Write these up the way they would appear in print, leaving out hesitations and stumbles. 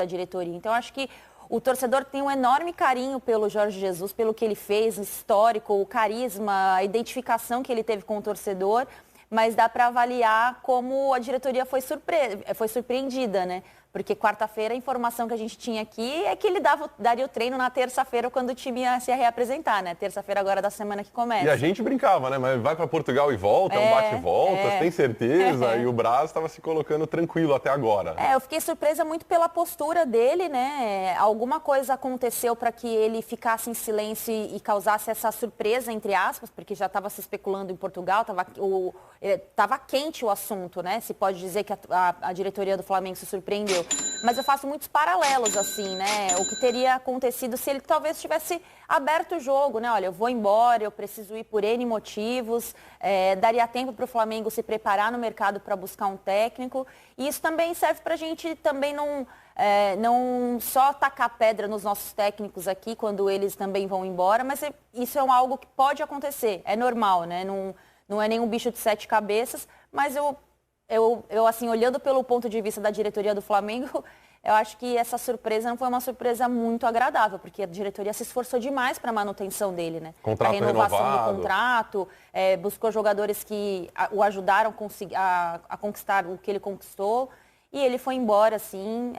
da diretoria. Então, acho que o torcedor tem um enorme carinho pelo Jorge Jesus, pelo que ele fez, o histórico, o carisma, a identificação que ele teve com o torcedor, mas dá para avaliar como a diretoria foi surpreendida, né? Porque quarta-feira a informação que a gente tinha aqui é que ele daria o treino na terça-feira quando o time ia se reapresentar, né? Terça-feira agora da semana que começa. E a gente brincava, né? Mas vai para Portugal e volta, é um bate-volta, tem certeza? E o Braz estava se colocando tranquilo até agora. Eu fiquei surpresa muito pela postura dele, né? Alguma coisa aconteceu para que ele ficasse em silêncio e causasse essa surpresa, entre aspas, porque já estava se especulando em Portugal, estava quente o assunto, né? Se pode dizer que a diretoria do Flamengo se surpreendeu. Mas eu faço muitos paralelos, assim, né? O que teria acontecido se ele talvez tivesse aberto o jogo, né? Olha, eu vou embora, eu preciso ir por N motivos, daria tempo para o Flamengo se preparar no mercado para buscar um técnico. E isso também serve para a gente também não só tacar pedra nos nossos técnicos aqui, quando eles também vão embora, mas isso é algo que pode acontecer, é normal, né? Não é nenhum bicho de 7 cabeças, mas eu assim, olhando pelo ponto de vista da diretoria do Flamengo, eu acho que essa surpresa não foi uma surpresa muito agradável, porque a diretoria se esforçou demais para a manutenção dele, né? Contrato a renovação renovado. do contrato, buscou jogadores que o ajudaram a conquistar o que ele conquistou, e ele foi embora, assim,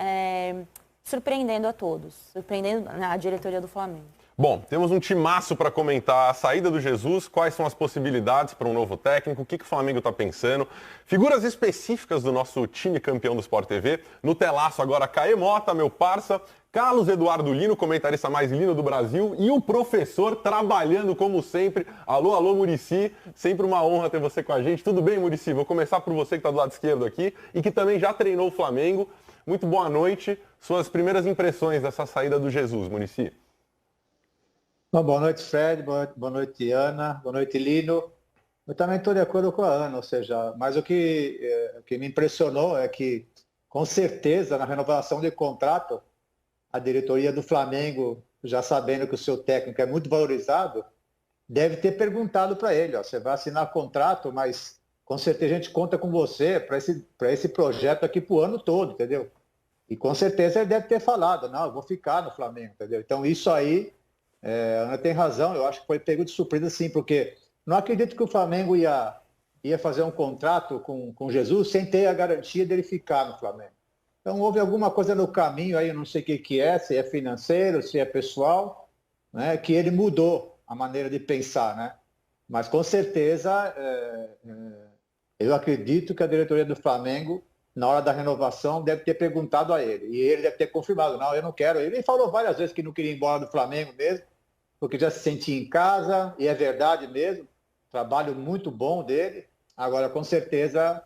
surpreendendo a todos, surpreendendo a diretoria do Flamengo. Bom, temos um timaço para comentar a saída do Jesus, quais são as possibilidades para um novo técnico, o que o Flamengo está pensando, figuras específicas do nosso time campeão do Sport TV. No telaço agora, Caê Mota, meu parça, Carlos Eduardo Lino, comentarista mais lindo do Brasil, e o professor trabalhando como sempre. Alô, alô, Muricy, sempre uma honra ter você com a gente. Tudo bem, Muricy? Vou começar por você que está do lado esquerdo aqui e que também já treinou o Flamengo. Muito boa noite, suas primeiras impressões dessa saída do Jesus, Muricy. Bom, boa noite, Fred, boa noite, Ana, boa noite, Lino. Eu também estou de acordo com a Ana, ou seja, mas o que me impressionou é que, com certeza, na renovação de contrato, a diretoria do Flamengo, já sabendo que o seu técnico é muito valorizado, deve ter perguntado para ele, ó, você vai assinar contrato, mas com certeza a gente conta com você para esse projeto aqui para o ano todo, entendeu? E com certeza ele deve ter falado, não, eu vou ficar no Flamengo, entendeu? Então isso aí, a Ana tem razão, eu acho que foi pego de surpresa sim, porque não acredito que o Flamengo ia fazer um contrato com Jesus sem ter a garantia dele ficar no Flamengo. Então houve alguma coisa no caminho aí, eu não sei o que é, se é financeiro, se é pessoal, né, que ele mudou a maneira de pensar, né? Mas com certeza eu acredito que a diretoria do Flamengo, na hora da renovação, deve ter perguntado a ele. E ele deve ter confirmado, não, eu não quero. Ele falou várias vezes que não queria ir embora do Flamengo mesmo, porque já se sentia em casa, e é verdade mesmo, trabalho muito bom dele. Agora, com certeza,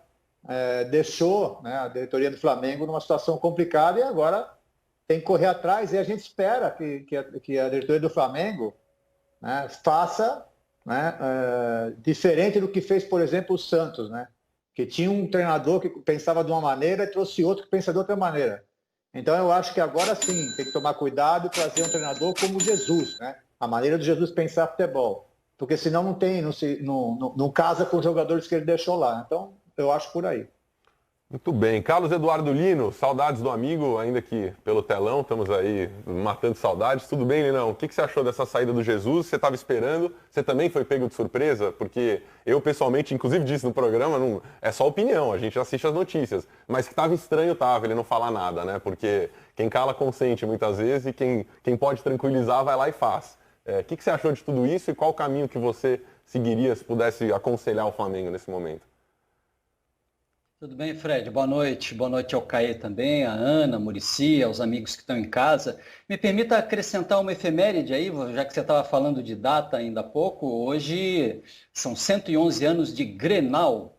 deixou, né, a diretoria do Flamengo numa situação complicada e agora tem que correr atrás. E a gente espera que a diretoria do Flamengo, né, faça, né, diferente do que fez, por exemplo, o Santos, né, que tinha um treinador que pensava de uma maneira e trouxe outro que pensa de outra maneira. Então, eu acho que agora sim tem que tomar cuidado e trazer um treinador como Jesus, né? A maneira de Jesus pensar futebol. Porque senão não casa com os jogadores que ele deixou lá. Então, eu acho por aí. Muito bem. Carlos Eduardo Lino, saudades do amigo, ainda que pelo telão, estamos aí matando saudades. Tudo bem, Linão? O que você achou dessa saída do Jesus? Você estava esperando? Você também foi pego de surpresa? Porque eu, pessoalmente, inclusive disse no programa, não, é só opinião, a gente assiste as notícias. Mas que estava estranho, ele não falar nada, né? Porque quem cala consente muitas vezes e quem pode tranquilizar vai lá e faz. O que você achou de tudo isso e qual o caminho que você seguiria se pudesse aconselhar o Flamengo nesse momento? Tudo bem, Fred? Boa noite ao Caê também, a Ana, a Muricy, aos amigos que estão em casa. Me permita acrescentar uma efeméride aí, já que você estava falando de data ainda há pouco. Hoje são 111 anos de Grenal,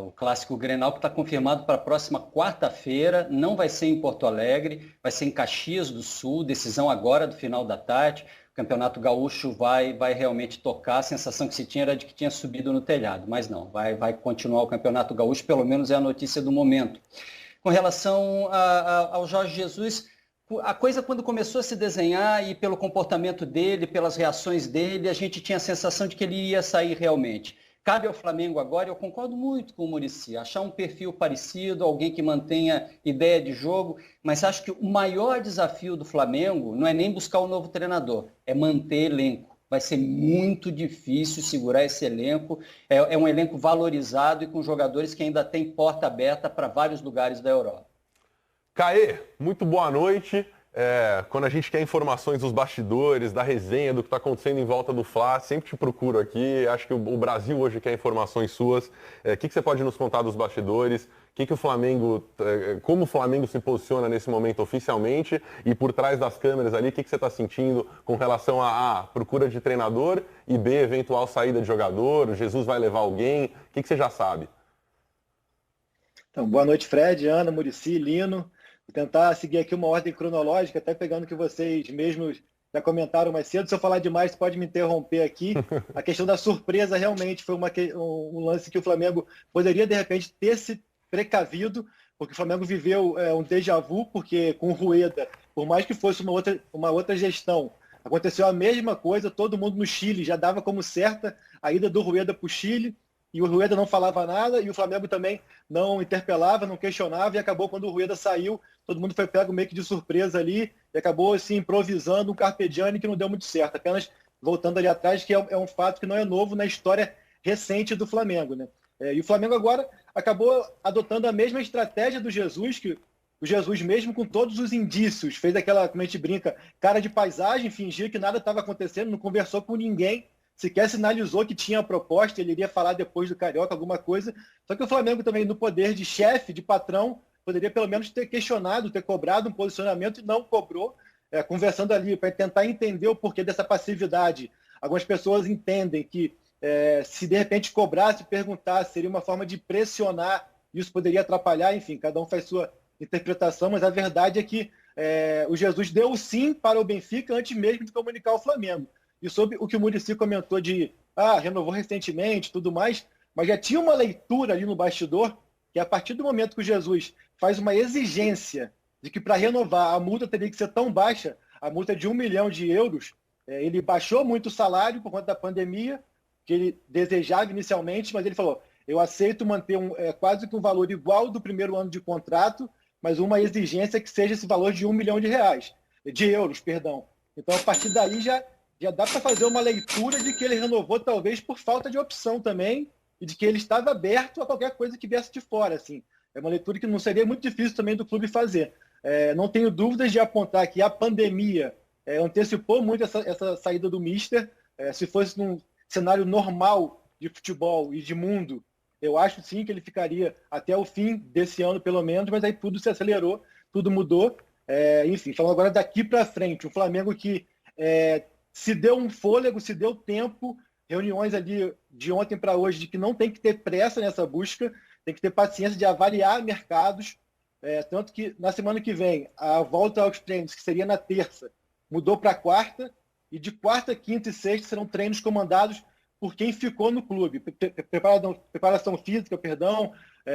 o clássico Grenal que está confirmado para a próxima quarta-feira. Não vai ser em Porto Alegre, vai ser em Caxias do Sul, decisão agora do final da tarde. O Campeonato Gaúcho vai realmente tocar. A sensação que se tinha era de que tinha subido no telhado, mas não, vai continuar o Campeonato Gaúcho, pelo menos é a notícia do momento. Com relação ao Jorge Jesus, a coisa quando começou a se desenhar e pelo comportamento dele, pelas reações dele, a gente tinha a sensação de que ele ia sair realmente. Cabe ao Flamengo agora, eu concordo muito com o Muricy, achar um perfil parecido, alguém que mantenha ideia de jogo, mas acho que o maior desafio do Flamengo não é nem buscar um novo treinador, é manter elenco. Vai ser muito difícil segurar esse elenco. É um elenco valorizado e com jogadores que ainda têm porta aberta para vários lugares da Europa. Caê, muito boa noite. Quando a gente quer informações dos bastidores, da resenha, do que está acontecendo em volta do Fla, sempre te procuro aqui. Acho que o Brasil hoje quer informações suas. O que você pode nos contar dos bastidores? Que o Flamengo, como o Flamengo se posiciona nesse momento oficialmente e por trás das câmeras ali, o que você está sentindo com relação a procura de treinador e B, eventual saída de jogador? O Jesus vai levar alguém? O que você já sabe? Então, boa noite, Fred, Ana, Muricy, Lino. Vou tentar seguir aqui uma ordem cronológica, até pegando o que vocês mesmos já comentaram mais cedo. Se eu falar demais, você pode me interromper aqui. A questão da surpresa realmente foi um lance que o Flamengo poderia, de repente, ter se precavido, porque o Flamengo viveu um déjà vu, porque com o Rueda, por mais que fosse uma outra gestão, aconteceu a mesma coisa, todo mundo no Chile já dava como certa a ida do Rueda para o Chile, e o Rueda não falava nada, e o Flamengo também não interpelava, não questionava, e acabou quando o Rueda saiu, todo mundo foi pego meio que de surpresa ali, e acabou assim, improvisando um carpe diem que não deu muito certo. Apenas voltando ali atrás, que é um fato que não é novo na história recente do Flamengo, né? E o Flamengo agora acabou adotando a mesma estratégia do Jesus, que o Jesus, mesmo com todos os indícios, fez aquela, como a gente brinca, cara de paisagem, fingia que nada estava acontecendo, não conversou com ninguém, sequer sinalizou que tinha a proposta, ele iria falar depois do Carioca alguma coisa. Só que o Flamengo também, no poder de chefe, de patrão, poderia pelo menos ter questionado, ter cobrado um posicionamento e não cobrou, conversando ali para tentar entender o porquê dessa passividade. Algumas pessoas entendem que se de repente cobrasse, perguntasse, seria uma forma de pressionar, isso poderia atrapalhar, enfim, cada um faz sua interpretação, mas a verdade é que o Jesus deu o sim para o Benfica antes mesmo de comunicar ao Flamengo. E sobre o que o Muricy comentou de renovou recentemente, tudo mais, mas já tinha uma leitura ali no bastidor que a partir do momento que o Jesus faz uma exigência de que para renovar a multa teria que ser tão baixa, a multa é de 1 milhão de euros, ele baixou muito o salário por conta da pandemia, que ele desejava inicialmente, mas ele falou, eu aceito manter quase que um valor igual do primeiro ano de contrato, mas uma exigência que seja esse valor de 1 milhão de euros, perdão. Então, a partir daí já dá para fazer uma leitura de que ele renovou talvez por falta de opção também e de que ele estava aberto a qualquer coisa que viesse de fora. Assim. É uma leitura que não seria muito difícil também do clube fazer. Não tenho dúvidas de apontar que a pandemia antecipou muito essa saída do Mister. Se fosse num cenário normal de futebol e de mundo, eu acho sim que ele ficaria até o fim desse ano, pelo menos, mas aí tudo se acelerou, tudo mudou. Enfim, falando agora daqui para frente, o Flamengo que se deu um fôlego, se deu tempo, reuniões ali de ontem para hoje, de que não tem que ter pressa nessa busca, tem que ter paciência de avaliar mercados, tanto que na semana que vem, a volta aos treinos, que seria na terça, mudou para quarta, e de quarta, quinta e sexta serão treinos comandados por quem ficou no clube. Preparação física, perdão,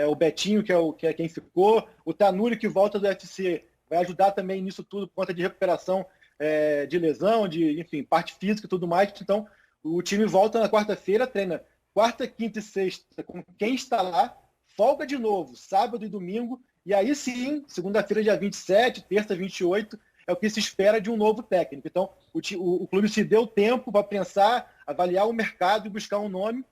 o Betinho, que é quem ficou, o Tanuri, que volta do UFC, vai ajudar também nisso tudo, por conta de recuperação de lesão, enfim, parte física e tudo mais. Então, o time volta na quarta-feira, treina quarta, quinta e sexta com quem está lá, folga de novo, sábado e domingo, e aí sim, segunda-feira, dia 27, terça, 28, é o que se espera de um novo técnico. Então, o clube se deu tempo para pensar, avaliar o mercado e buscar um nome.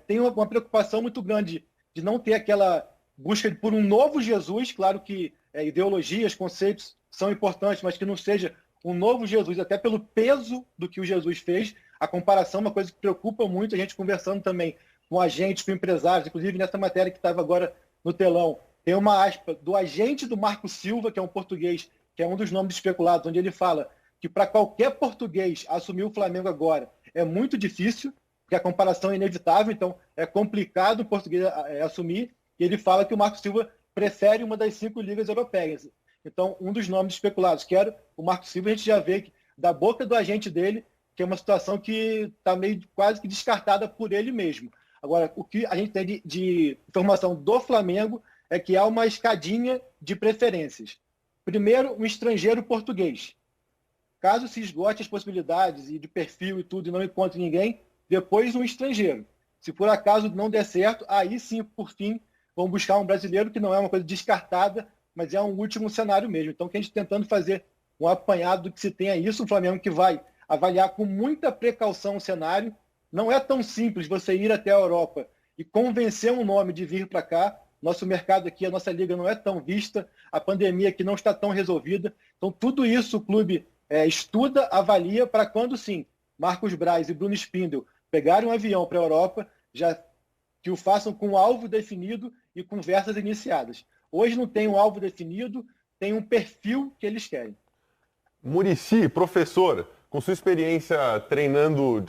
Tem uma preocupação muito grande de não ter aquela busca por um novo Jesus. Claro que ideologias, conceitos são importantes, mas que não seja um novo Jesus, até pelo peso do que o Jesus fez. A comparação é uma coisa que preocupa muito, a gente conversando também com agentes, com empresários, inclusive nessa matéria que estava agora no telão, tem uma aspa do agente do Marco Silva, que é um português, que é um dos nomes especulados, onde ele fala que para qualquer português assumir o Flamengo agora é muito difícil, porque a comparação é inevitável, então é complicado o português assumir, e ele fala que o Marco Silva prefere uma das 5 ligas europeias. Então, um dos nomes especulados, que era o Marco Silva, a gente já vê que, da boca do agente dele, que é uma situação que está meio quase que descartada por ele mesmo. Agora, o que a gente tem de informação do Flamengo é que há uma escadinha de preferências. Primeiro, um estrangeiro português. Caso se esgote as possibilidades e de perfil e tudo e não encontre ninguém, depois um estrangeiro. Se por acaso não der certo, aí sim, por fim, vão buscar um brasileiro, que não é uma coisa descartada, mas é um último cenário mesmo. Então, que a gente tentando fazer um apanhado do que se tem é isso, o Flamengo que vai avaliar com muita precaução o cenário. Não é tão simples você ir até a Europa e convencer um nome de vir para cá. Nosso mercado aqui, a nossa liga não é tão vista, a pandemia aqui não está tão resolvida. Então, tudo isso o clube estuda, avalia, para quando sim, Marcos Braz e Bruno Spindel pegarem um avião para a Europa, já que o façam com um alvo definido e conversas iniciadas. Hoje não tem um alvo definido, tem um perfil que eles querem. Muricy, professor, com sua experiência treinando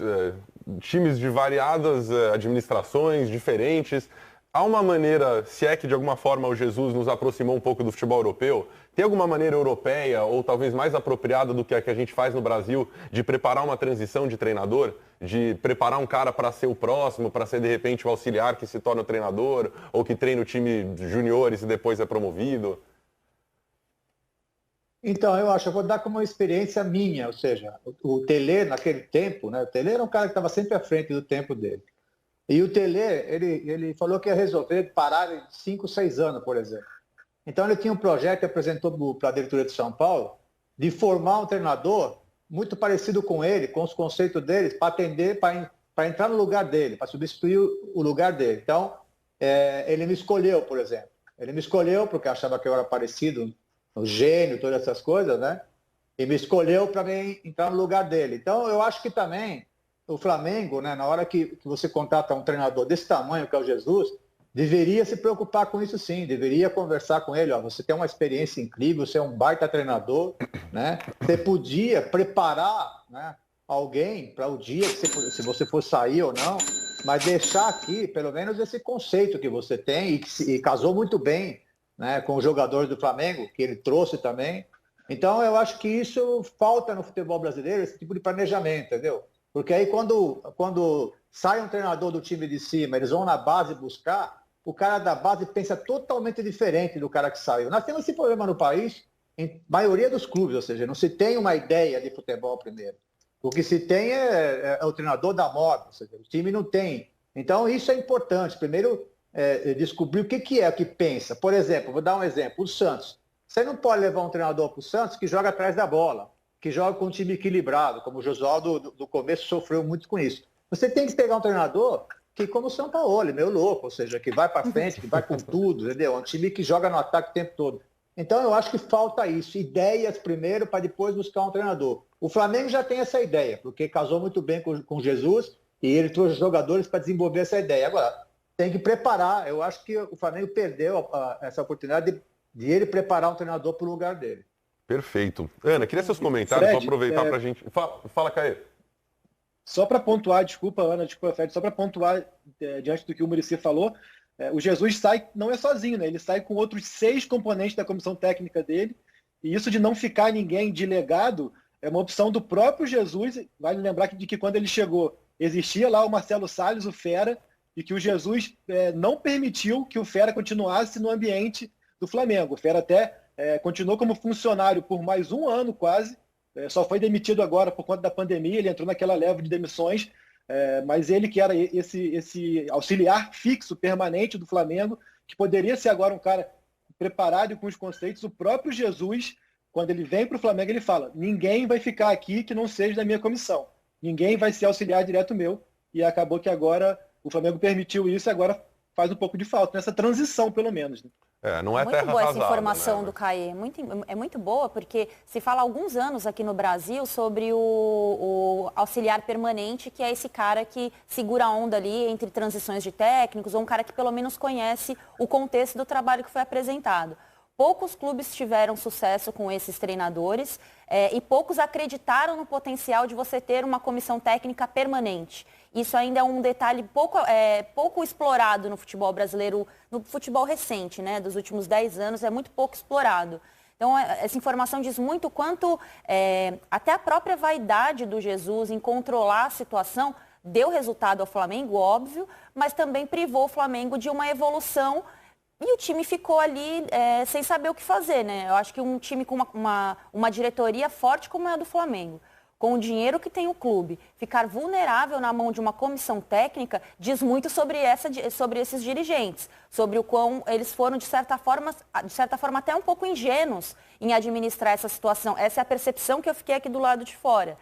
times de variadas administrações diferentes, há uma maneira, se é que de alguma forma o Jesus nos aproximou um pouco do futebol europeu, tem alguma maneira europeia ou talvez mais apropriada do que a gente faz no Brasil de preparar uma transição de treinador? De preparar um cara para ser o próximo, para ser de repente o auxiliar que se torna o treinador ou que treina o time de juniores e depois é promovido? Então, eu vou dar como uma experiência minha, ou seja, o Tele naquele tempo, né? O Tele era um cara que estava sempre à frente do tempo dele. E o Tele, ele falou que ia resolver parar em 5, 6 anos, por exemplo. Então ele tinha um projeto que apresentou para a diretoria de São Paulo de formar um treinador muito parecido com ele, com os conceitos dele, para atender, para entrar no lugar dele, para substituir o lugar dele. Então, ele me escolheu, por exemplo. Ele me escolheu porque achava que eu era parecido, o gênio, todas essas coisas, né? E me escolheu para entrar no lugar dele. Então, eu acho que também o Flamengo, né, na hora que você contrata um treinador desse tamanho, que é o Jesus, deveria se preocupar com isso sim, deveria conversar com ele, ó, você tem uma experiência incrível, você é um baita treinador, né? Você podia preparar, né, alguém para o dia, se você for sair ou não, mas deixar aqui, pelo menos, esse conceito que você tem e casou muito bem, né, com os jogadores do Flamengo, que ele trouxe também. Então, eu acho que isso falta no futebol brasileiro, esse tipo de planejamento, entendeu? Porque aí quando sai um treinador do time de cima, eles vão na base buscar, o cara da base pensa totalmente diferente do cara que saiu. Nós temos esse problema no país, em maioria dos clubes, ou seja, não se tem uma ideia de futebol primeiro. O que se tem é o treinador da moda, ou seja, o time não tem. Então isso é importante. Primeiro, descobrir o que é o que pensa. Por exemplo, vou dar um exemplo, o Santos. Você não pode levar um treinador para o Santos que joga atrás da bola, que joga com um time equilibrado, como o Josualdo do começo sofreu muito com isso. Você tem que pegar um treinador que, como o São Paulo, meio louco, ou seja, que vai para frente, que vai com tudo, entendeu? É um time que joga no ataque o tempo todo. Então, eu acho que falta isso, ideias primeiro, para depois buscar um treinador. O Flamengo já tem essa ideia, porque casou muito bem com Jesus e ele trouxe jogadores para desenvolver essa ideia. Agora, tem que preparar. Eu acho que o Flamengo perdeu essa oportunidade de ele preparar um treinador para o lugar dele. Perfeito. Ana, queria seus comentários para aproveitar para a gente... Fala, Caê. Só para pontuar, desculpa, Ana, desculpa, Fred, só para pontuar diante do que o Muricy falou, o Jesus sai, não é sozinho, né? Ele sai com outros 6 componentes da comissão técnica dele, e isso de não ficar ninguém de legado é uma opção do próprio Jesus. Vale lembrar de que quando ele chegou, existia lá o Marcelo Salles, o Fera, e que o Jesus não permitiu que o Fera continuasse no ambiente do Flamengo. O Fera até continuou como funcionário por mais um ano quase, só foi demitido agora por conta da pandemia, ele entrou naquela leva de demissões, mas ele que era esse auxiliar fixo, permanente do Flamengo, que poderia ser agora um cara preparado e com os conceitos. O próprio Jesus, quando ele vem para o Flamengo, ele fala: ninguém vai ficar aqui que não seja da minha comissão, ninguém vai ser auxiliar direto meu, e acabou que agora o Flamengo permitiu isso e agora faz um pouco de falta, nessa transição pelo menos, né? Não é muito terra boa arrasada, essa informação, né? do Caê. É muito boa, porque se fala há alguns anos aqui no Brasil sobre o auxiliar permanente, que é esse cara que segura a onda ali entre transições de técnicos, ou um cara que pelo menos conhece o contexto do trabalho que foi apresentado. Poucos clubes tiveram sucesso com esses treinadores e poucos acreditaram no potencial de você ter uma comissão técnica permanente. Isso ainda é um detalhe pouco explorado no futebol brasileiro, no futebol recente, né, dos últimos 10 anos, é muito pouco explorado. Então, essa informação diz muito quanto até a própria vaidade do Jesus em controlar a situação deu resultado ao Flamengo, óbvio, mas também privou o Flamengo de uma evolução. E o time ficou ali sem saber o que fazer, né? Eu acho que um time com uma diretoria forte como é a do Flamengo, com o dinheiro que tem o clube, ficar vulnerável na mão de uma comissão técnica, diz muito sobre esses dirigentes, sobre o quão eles foram, de certa forma até um pouco ingênuos em administrar essa situação. Essa é a percepção que eu fiquei aqui do lado de fora.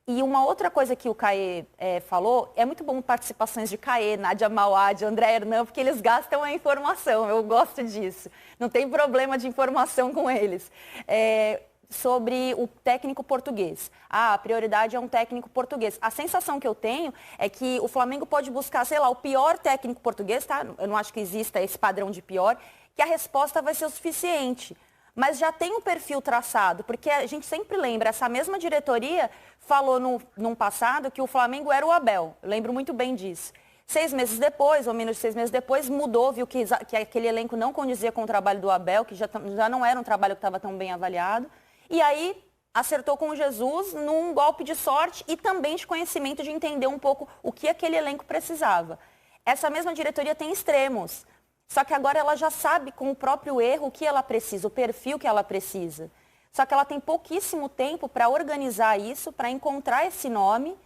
E uma outra coisa que o Caê falou, é muito bom participações de Caê, Nádia Mauad, André Hernan, porque eles gastam a informação, eu gosto disso. Não tem problema de informação com eles. Sobre o técnico português. A prioridade é um técnico português. A sensação que eu tenho é que o Flamengo pode buscar, sei lá, o pior técnico português, tá? Eu não acho que exista esse padrão de pior, que a resposta vai ser o suficiente. Mas já tem um perfil traçado, porque a gente sempre lembra, essa mesma diretoria falou num passado que o Flamengo era o Abel. Eu lembro muito bem disso. 6 meses depois, ou menos de 6 meses depois, mudou, viu que aquele elenco não condizia com o trabalho do Abel, que já não era um trabalho que estava tão bem avaliado. E aí acertou com o Jesus num golpe de sorte e também de conhecimento de entender um pouco o que aquele elenco precisava. Essa mesma diretoria tem extremos, só que agora ela já sabe com o próprio erro o que ela precisa, o perfil que ela precisa. Só que ela tem pouquíssimo tempo para organizar isso, para encontrar esse nome,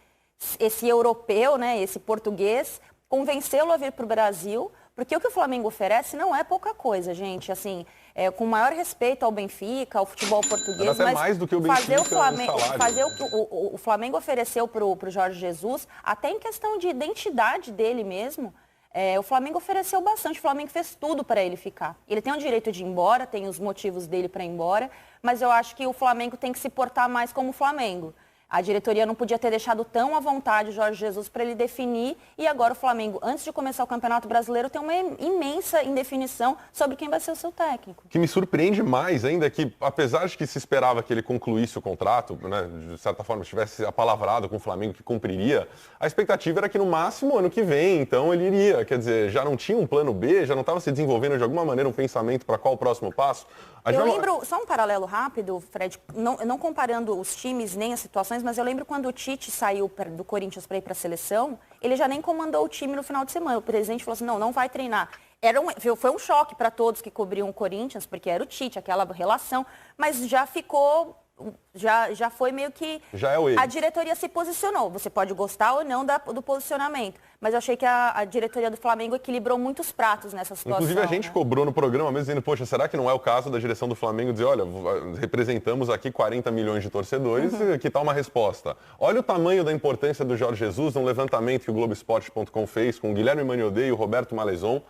esse europeu, né, esse português, convencê-lo a vir para o Brasil, porque o que o Flamengo oferece não é pouca coisa, gente. Assim, com o maior respeito ao Benfica, ao futebol português, mas mais do que o Benfica, fazer o que o Flamengo ofereceu para o Jorge Jesus, até em questão de identidade dele mesmo, o Flamengo ofereceu bastante. O Flamengo fez tudo para ele ficar. Ele tem o direito de ir embora, tem os motivos dele para ir embora, mas eu acho que o Flamengo tem que se portar mais como o Flamengo. A diretoria não podia ter deixado tão à vontade o Jorge Jesus para ele definir, e agora o Flamengo, antes de começar o Campeonato Brasileiro, tem uma imensa indefinição sobre quem vai ser o seu técnico. O que me surpreende mais ainda é que, apesar de que se esperava que ele concluísse o contrato, né, de certa forma estivesse apalavrado com o Flamengo que cumpriria, a expectativa era que no máximo ano que vem, então ele iria. Quer dizer, já não tinha um plano B, já não estava se desenvolvendo de alguma maneira um pensamento para qual o próximo passo? Eu lembro, só um paralelo rápido, Fred, não comparando os times nem as situações, mas eu lembro quando o Tite saiu do Corinthians para ir para a seleção, ele já nem comandou o time no final de semana. O presidente falou assim, não vai treinar. Foi um choque para todos que cobriam o Corinthians, porque era o Tite, aquela relação, mas já ficou... Já foi meio que... Já é o erro. A diretoria se posicionou. Você pode gostar ou não do posicionamento. Mas eu achei que a diretoria do Flamengo equilibrou muitos pratos nessa situação. Inclusive a gente cobrou no programa mesmo, dizendo, poxa, será que não é o caso da direção do Flamengo dizer, olha, representamos aqui 40 milhões de torcedores, que tal uma resposta? Olha o tamanho da importância do Jorge Jesus num levantamento que o Globoesporte.com fez com o Guilherme Maniodê e o Roberto Malezon.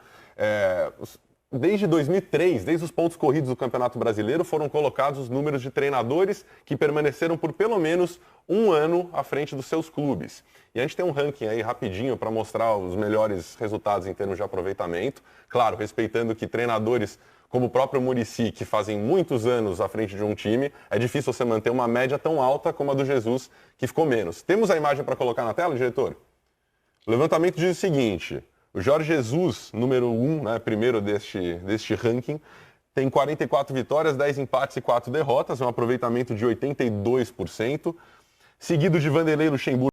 Desde 2003, desde os pontos corridos do Campeonato Brasileiro, foram colocados os números de treinadores que permaneceram por pelo menos um ano à frente dos seus clubes. E a gente tem um ranking aí rapidinho para mostrar os melhores resultados em termos de aproveitamento. Claro, respeitando que treinadores como o próprio Muricy, que fazem muitos anos à frente de um time, é difícil você manter uma média tão alta como a do Jesus, que ficou menos. Temos a imagem para colocar na tela, diretor? O levantamento diz o seguinte... O Jorge Jesus, número 1, né, primeiro deste ranking, tem 44 vitórias, 10 empates e 4 derrotas, um aproveitamento de 82%, seguido de Vanderlei Luxemburgo.